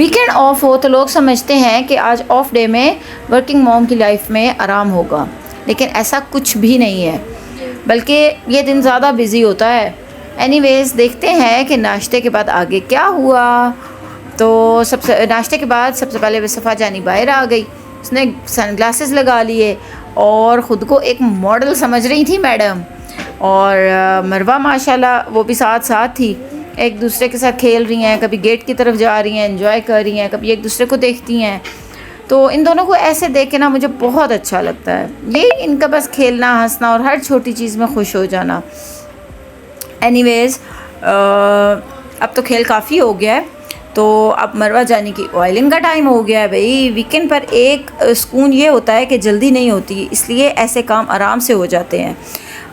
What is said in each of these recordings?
Weekend of हो तो लोग समझते हैं कि आज ऑफ डे में वर्किंग मॉम की लाइफ में आराम होगा, लेकिन ऐसा कुछ भी नहीं है, बल्कि ये दिन ज़्यादा बिज़ी होता है। एनीवेज़, देखते हैं कि नाश्ते के बाद आगे क्या हुआ। तो सबसे नाश्ते के बाद सबसे पहले सफ़ा जानी बाहर आ गई। उसने सनग्लासेस लगा लिए और ख़ुद को एक मॉडल समझ रही थी मैडम। और मरवा माशाल्लाह वो भी साथ साथ थी, एक दूसरे के साथ खेल रही हैं, कभी गेट की तरफ जा रही हैं, एंजॉय कर रही हैं, कभी एक दूसरे को देखती हैं। तो इन दोनों को ऐसे देख के ना मुझे बहुत अच्छा लगता है। ये इनका बस खेलना, हंसना और हर छोटी चीज़ में खुश हो जाना। एनीवेज़, अब तो खेल काफ़ी हो गया है, तो अब मरवा जाने की ऑयलिंग का टाइम हो गया है। भाई, वीकेंड पर एक सुकून ये होता है कि जल्दी नहीं होती, इसलिए ऐसे काम आराम से हो जाते हैं।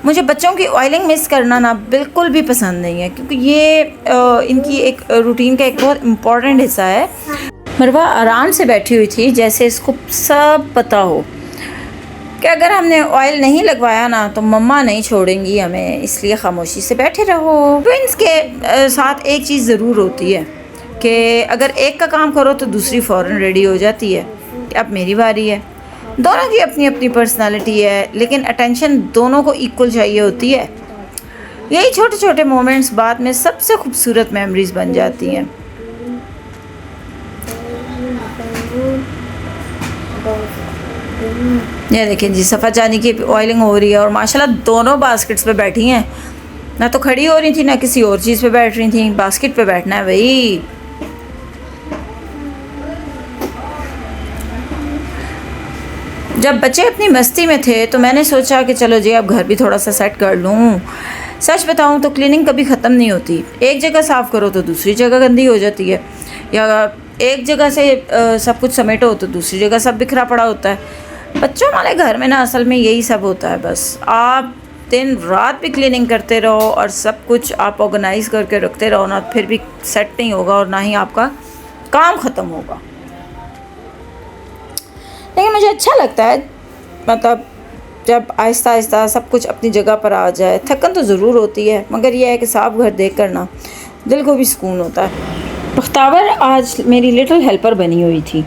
मुझे बच्चों की ऑयलिंग मिस करना ना बिल्कुल भी पसंद नहीं है, क्योंकि ये इनकी एक रूटीन का एक बहुत इम्पॉर्टेंट हिस्सा है। मरवा आराम से बैठी हुई थी, जैसे इसको सब पता हो कि अगर हमने ऑयल नहीं लगवाया ना तो मम्मा नहीं छोड़ेंगी हमें, इसलिए खामोशी से बैठे रहो। ट्विंस के साथ एक चीज़ ज़रूर होती है कि अगर एक का काम करो तो दूसरी फ़ौरन रेडी हो जाती है कि अब मेरी बारी है। दोनों की अपनी अपनी पर्सनालिटी है, लेकिन अटेंशन दोनों को इक्वल चाहिए होती है। यही छोटे छोटे मोमेंट्स बाद में सबसे खूबसूरत मेमोरीज बन जाती हैं। ये देखें जी, सफ़ा जानी की ऑयलिंग हो रही है और माशाल्लाह दोनों बास्केट्स पे बैठी हैं। ना तो खड़ी हो रही थी, ना किसी और चीज़ पे बैठ रही थी। बास्केट पे बैठना है भाई। जब बच्चे अपनी मस्ती में थे तो मैंने सोचा कि चलो जी अब घर भी थोड़ा सा सेट कर लूँ। सच बताऊँ तो क्लीनिंग कभी ख़त्म नहीं होती। एक जगह साफ़ करो तो दूसरी जगह गंदी हो जाती है, या एक जगह से सब कुछ समेटो तो दूसरी जगह सब बिखरा पड़ा होता है। बच्चों वाले घर में ना असल में यही सब होता है। बस आप दिन रात भी क्लीनिंग करते रहो और सब कुछ आप ऑर्गेनाइज़ करके रखते रहो ना, फिर भी सेट नहीं होगा और ना ही आपका काम ख़त्म होगा। लेकिन मुझे अच्छा लगता है, मतलब जब आहिस्ता आहिस्ता सब कुछ अपनी जगह पर आ जाए। थकन तो ज़रूर होती है, मगर यह है कि साफ घर देख कर ना दिल को भी सुकून होता है। बख्तावर आज मेरी लिटिल हेल्पर बनी हुई थी,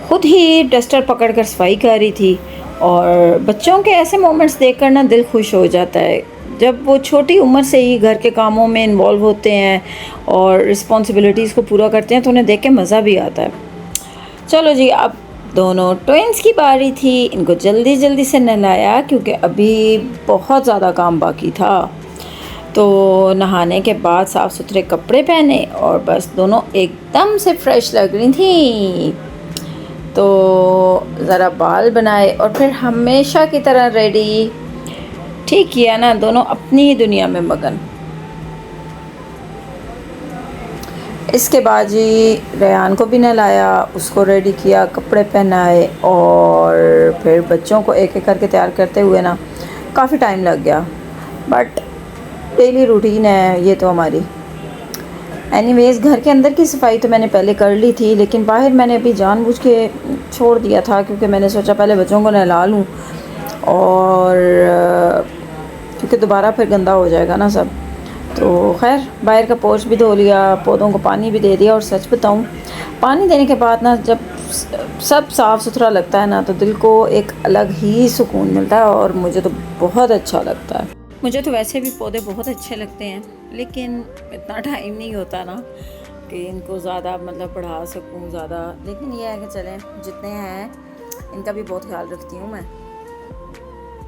खुद ही डस्टर पकड़ कर सफाई कर रही थी। और बच्चों के ऐसे मोमेंट्स देख कर ना दिल खुश हो जाता है, जब वो छोटी उम्र से ही घर के कामों में इन्वॉल्व होते हैं और रिस्पॉन्सिबिलिटीज़ को पूरा करते हैं, तो उन्हें देख के मज़ा भी आता है। चलो जी, अब दोनों ट्विंस की बारी थी। इनको जल्दी जल्दी से नहलाया क्योंकि अभी बहुत ज़्यादा काम बाकी था। तो नहाने के बाद साफ़ सुथरे कपड़े पहने और बस दोनों एकदम से फ्रेश लग रही थी। तो ज़रा बाल बनाए और फिर हमेशा की तरह रेडी। ठीक किया ना, दोनों अपनी ही दुनिया में मगन। इसके बाद जी रेहान को भी नहलाया, उसको रेडी किया, कपड़े पहनाए और फिर बच्चों को एक एक करके तैयार करते हुए ना काफ़ी टाइम लग गया, बट डेली रूटीन है ये तो हमारी। एनीवेज़, घर के अंदर की सफाई तो मैंने पहले कर ली थी, लेकिन बाहर मैंने अभी जानबूझ के छोड़ दिया था क्योंकि मैंने सोचा पहले बच्चों को नहला लूँ, और क्योंकि दोबारा फिर गंदा हो जाएगा ना सब। तो खैर बाहर का पोर्च भी धो लिया, पौधों को पानी भी दे दिया। और सच बताऊं, पानी देने के बाद ना जब सब साफ़ सुथरा लगता है ना तो दिल को एक अलग ही सुकून मिलता है और मुझे तो बहुत अच्छा लगता है। मुझे तो वैसे भी पौधे बहुत अच्छे लगते हैं, लेकिन इतना टाइम नहीं होता ना कि इनको ज़्यादा मतलब बढ़ा सकूँ ज़्यादा। लेकिन यह है कि चलें, जितने हैं इनका भी बहुत ख्याल रखती हूँ मैं।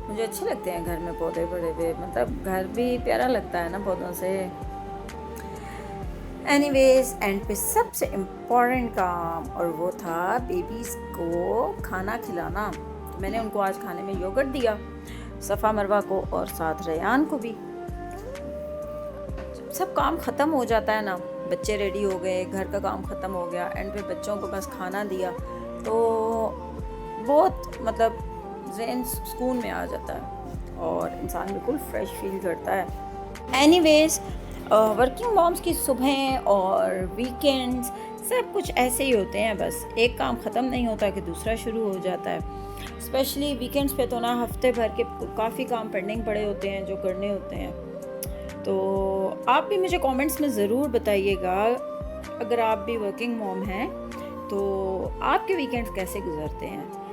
मुझे अच्छे लगते हैं घर में पौधे बड़े हुए, मतलब घर भी प्यारा लगता है ना पौधों से। एनीवेज, एंड पे सबसे इम्पोर्टेंट काम, और वो था बेबीज़ को खाना खिलाना। तो मैंने उनको आज खाने में योगर्ट दिया, सफ़ा मरवा को और साथ रेयान को भी। सब काम ख़त्म हो जाता है ना, बच्चे रेडी हो गए, घर का काम ख़त्म हो गया, एंड पे बच्चों को बस खाना दिया, तो बहुत मतलब ज़हन सुकून में आ जाता है और इंसान बिल्कुल फ्रेश फील करता है। एनीवेज़, वर्किंग मॉम्स की सुबह और वीकेंड्स सब कुछ ऐसे ही होते हैं, बस एक काम ख़त्म नहीं होता कि दूसरा शुरू हो जाता है। स्पेशली वीकेंड्स पे तो ना हफ्ते भर के काफ़ी काम पेंडिंग पड़े होते हैं जो करने होते हैं। तो आप भी मुझे कमेंट्स में ज़रूर बताइएगा अगर आप भी वर्किंग मॉम हैं तो आपके वीकेंड्स कैसे गुजरते हैं?